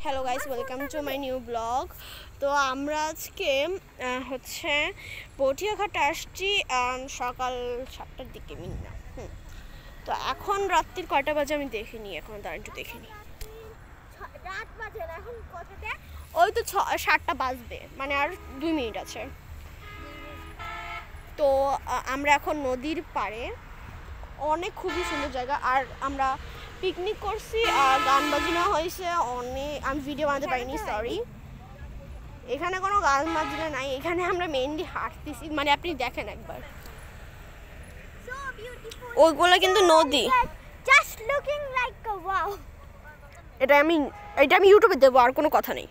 Hello guys, welcome to my new blog. তো আমরা আজকে হচ্ছে পটিয়াঘাট আসছি সকাল 7টার দিকে মিনিমাম। তো এখন রাত্রির কয়টা বাজে আমি দেখিনি, এখন তার একটু দেখিনি। ওই তো 7টা বাজবে, মানে আর 2 মিনিট আছে। তো আমরা এখন নদীর পাড়ে, অনেক খুবই সুন্দর জায়গা। আর আমরা পিকনিক করছি, গান বাজনা হয়েছে অনেক। আমি ভিডিও বানাতে পারিনি, সরি। এখানে কোনো গান বাজনা নাই, এখানে আমরা মেইনলি হাঁটতেছি। মানে আপনি দেখেন একবার, ওইগুলো কিন্তু নদী। এটা আমি ইউটিউবে দেবো, আর কোনো কথা নেই।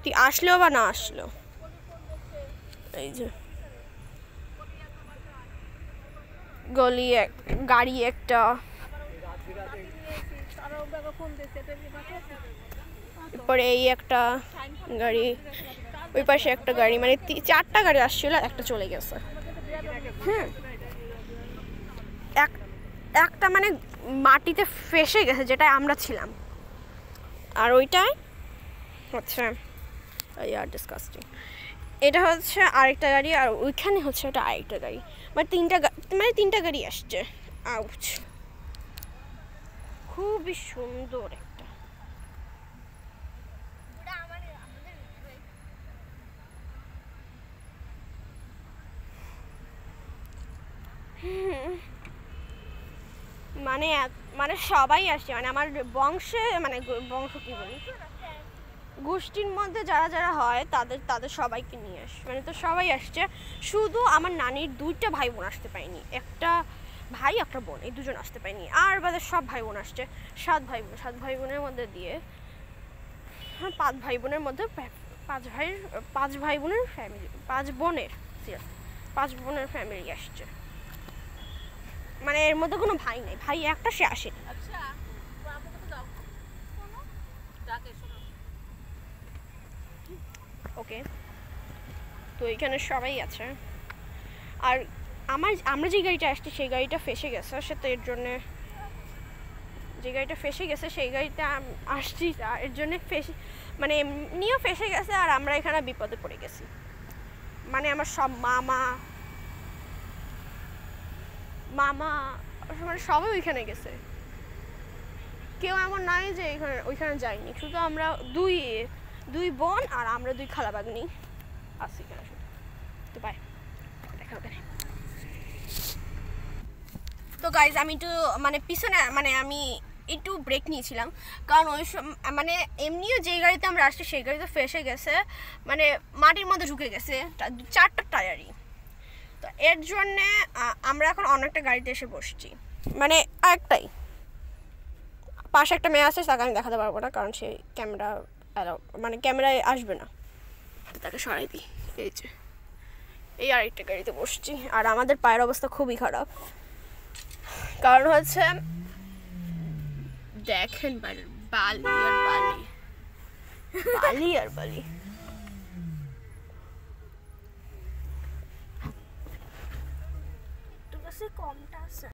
তুই আসলেও বা না আসলেও। এই যে গলি, গাড়ি একটা, এরপরে এই একটা গাড়ি, ওই পাশে একটা গাড়ি, মানে 4টা গাড়ি আসছিল, একটা চলে গেছে। একটা মানে মাটিতে ফেসে গেছে, যেটা আমরা ছিলাম। আর ওইটাই হচ্ছে ডিসকাস্টিং। এটা হচ্ছে আরেকটা গাড়ি, আর ওইখানে হচ্ছে ওটা আরেকটা গাড়ি। মানে তিনটা গাড়ি আসছে। আউচ, খুবই সুন্দর একটা। মানে মানে সবাই আসছে, মানে আমার বংশে, মানে বংশ কি বলি, গোষ্ঠীর মধ্যে যারা যারা হয় তাদের সবাইকে নিয়ে আসে। মানে তো সবাই আসছে, শুধু আমার নানির 2টা ভাই বোন আসতে পারেনি। একটা ভাই একটা বোন, এই 2জন আসতে পারেনি। আর বাদে সব ভাই বোন আসছে। 7 ভাই বোনের মধ্যে দিয়ে 5 ভাই বোনের মধ্যে 5 ভাই বোনের ফ্যামিলি, 5 বোনের ফ্যামিলি আসছে। মানে এর মধ্যে কোনো ভাই নেই, ভাই একটা, সে আসেনি। ওকে, তো এখানে সবাই আছে। আর আমরা যে গাড়িটা আসছি সেই গাড়িটা ফেসে গেছে, সে তো এর জন্যে, যে গাড়িটা ফেসে গেছে সেই গাড়িটা আসছি, এর জন্যে মানে এমনিও ফেসে গেছে। আর আমরা এখানে বিপদে পড়ে গেছি। মানে আমার সব মামা মানে সবাই ওইখানে গেছে, কেউ এমন নাই যে ওইখানে যায়নি। শুধু আমরা দুই বোন আর আমরা 2 খালাবাগনি আছি এখানে শুধু। তো বাই, দেখা হবে। তো গাইজ, আমি একটু মানে পিছনে, মানে আমি একটু ব্রেক নিয়েছিলাম, কারণ ওই মানে এমনিও যে গাড়িতে আমরা আসছি সেই গাড়িতে ফেসে গেছে, মানে মাটির মধ্যে ঢুকে গেছে 4টা টায়ারই। তো এর জন্যে আমরা এখন অনেকটা গাড়িতে এসে বসছি। মানে একটাই পাশে একটা মেয়ে আছে, তাকে আমি দেখাতে পারবো না, কারণ সে ক্যামেরায় আসবে না, তাকে সরাই দিই। এই যে এই আরেকটা গাড়িতে বসছি। আর আমাদের পায়ের অবস্থা খুবই খারাপ, কারণ হচ্ছে দেখেন বালি আর বালি, বালি আর বালি। তোর কাছে কমটা আছে?